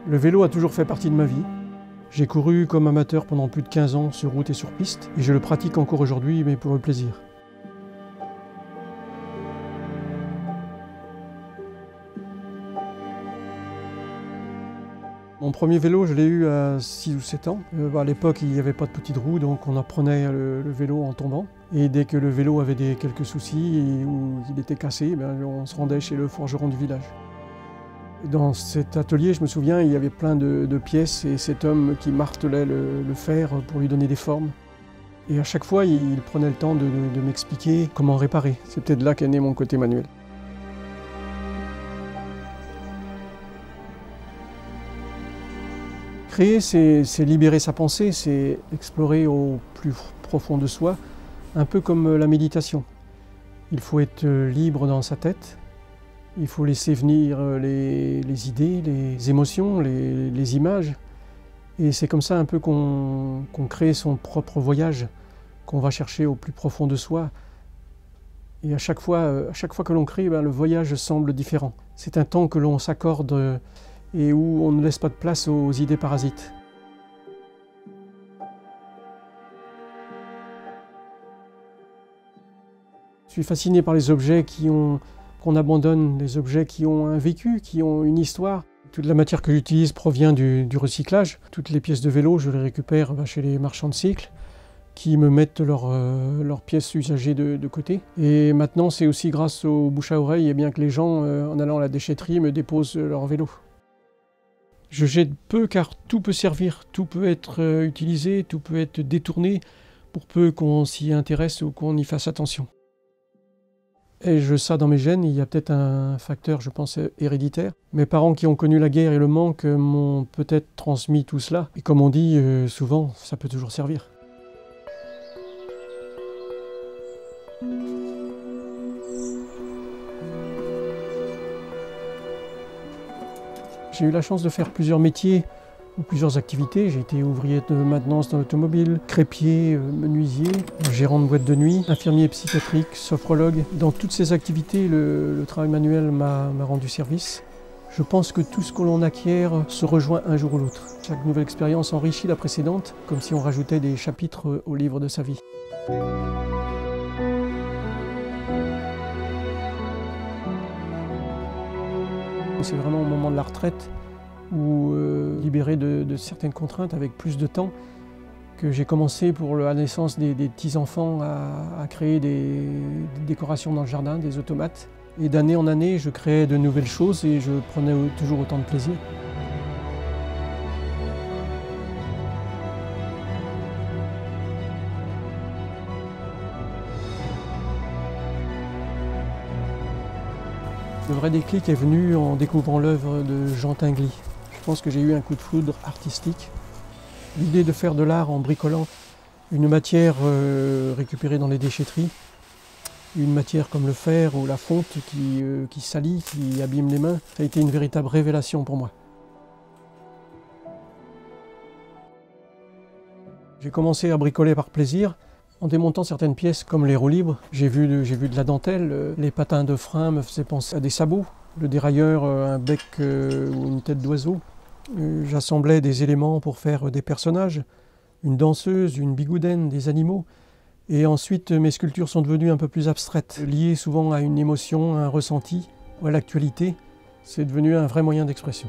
Le vélo a toujours fait partie de ma vie. J'ai couru comme amateur pendant plus de 15 ans sur route et sur piste, et je le pratique encore aujourd'hui, mais pour le plaisir. Mon premier vélo, je l'ai eu à 6 ou 7 ans. À l'époque, il n'y avait pas de petites roues, donc on apprenait le vélo en tombant. Et dès que le vélo avait quelques soucis ou qu'il était cassé, on se rendait chez le forgeron du village. Dans cet atelier, je me souviens, il y avait plein de pièces et cet homme qui martelait le fer pour lui donner des formes. Et à chaque fois, il prenait le temps de m'expliquer comment réparer. C'est peut-être là qu'est né mon côté manuel. Créer, c'est libérer sa pensée, c'est explorer au plus profond de soi, un peu comme la méditation. Il faut être libre dans sa tête, il faut laisser venir les idées, les émotions, les images. Et c'est comme ça un peu qu'on crée son propre voyage, qu'on va chercher au plus profond de soi. Et à chaque fois que l'on crée, le voyage semble différent. C'est un temps que l'on s'accorde et où on ne laisse pas de place aux idées parasites. Je suis fasciné par les objets qu'on abandonne, les objets qui ont un vécu, qui ont une histoire. Toute la matière que j'utilise provient du recyclage. Toutes les pièces de vélo, je les récupère chez les marchands de cycles qui me mettent leurs pièces usagées de côté. Et maintenant, c'est aussi grâce au bouche à oreille, et bien que les gens, en allant à la déchetterie, me déposent leur vélo. Je jette peu car tout peut servir, tout peut être utilisé, tout peut être détourné pour peu qu'on s'y intéresse ou qu'on y fasse attention. Ai-je ça dans mes gènes? Il y a peut-être un facteur, je pense, héréditaire. Mes parents qui ont connu la guerre et le manque m'ont peut-être transmis tout cela. Et comme on dit souvent, ça peut toujours servir. J'ai eu la chance de faire plusieurs métiers ou plusieurs activités. J'ai été ouvrier de maintenance dans l'automobile, crépier, menuisier, gérant de boîte de nuit, infirmier psychiatrique, sophrologue. Dans toutes ces activités, le travail manuel m'a rendu service. Je pense que tout ce que l'on acquiert se rejoint un jour ou l'autre. Chaque nouvelle expérience enrichit la précédente, comme si on rajoutait des chapitres au livre de sa vie. C'est vraiment au moment de la retraite ou libéré de certaines contraintes avec plus de temps que j'ai commencé pour la naissance des petits-enfants à créer des décorations dans le jardin, des automates. Et d'année en année, je créais de nouvelles choses et je prenais toujours autant de plaisir. Le vrai déclic est venu en découvrant l'œuvre de Jean Tinguely. Je pense que j'ai eu un coup de foudre artistique. L'idée de faire de l'art en bricolant une matière récupérée dans les déchetteries, une matière comme le fer ou la fonte qui salit, qui abîme les mains, ça a été une véritable révélation pour moi. J'ai commencé à bricoler par plaisir. En démontant certaines pièces comme les roues libres, j'ai vu de la dentelle, les patins de frein me faisaient penser à des sabots, le dérailleur, un bec ou une tête d'oiseau. J'assemblais des éléments pour faire des personnages, une danseuse, une bigoudaine, des animaux. Et ensuite, mes sculptures sont devenues un peu plus abstraites, liées souvent à une émotion, à un ressenti ou à l'actualité. C'est devenu un vrai moyen d'expression.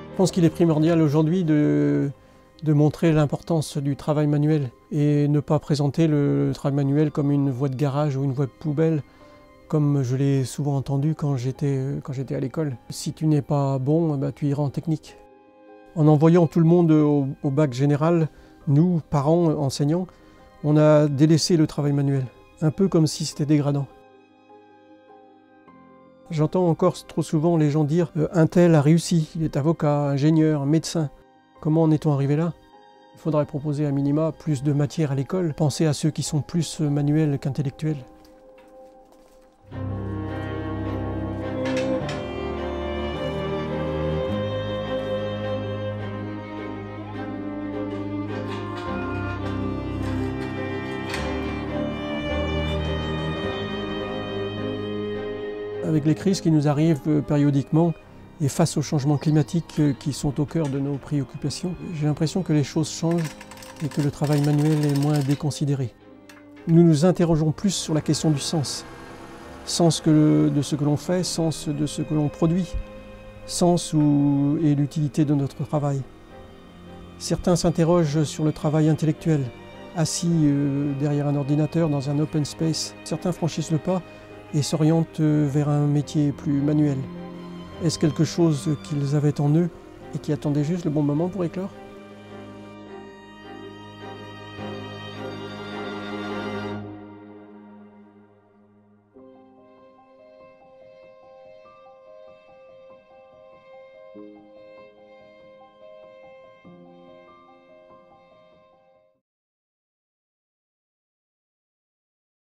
Je pense qu'il est primordial aujourd'hui de montrer l'importance du travail manuel et ne pas présenter le travail manuel comme une voie de garage ou une voie de poubelle, comme je l'ai souvent entendu quand j'étais à l'école. Si tu n'es pas bon, tu iras en technique. En envoyant tout le monde au bac général, nous, parents, enseignants, on a délaissé le travail manuel, un peu comme si c'était dégradant. J'entends encore trop souvent les gens dire « un tel a réussi, il est avocat, ingénieur, médecin ». Comment en est-on arrivé là? Il faudrait proposer à minima plus de matière à l'école, penser à ceux qui sont plus manuels qu'intellectuels. Avec les crises qui nous arrivent périodiquement et face aux changements climatiques qui sont au cœur de nos préoccupations, j'ai l'impression que les choses changent et que le travail manuel est moins déconsidéré. Nous nous interrogeons plus sur la question du sens. Sens de ce que l'on fait, sens de ce que l'on produit, sens et l'utilité de notre travail. Certains s'interrogent sur le travail intellectuel, assis derrière un ordinateur dans un open space. Certains franchissent le pas et s'orientent vers un métier plus manuel. Est-ce quelque chose qu'ils avaient en eux et qui attendait juste le bon moment pour éclore ?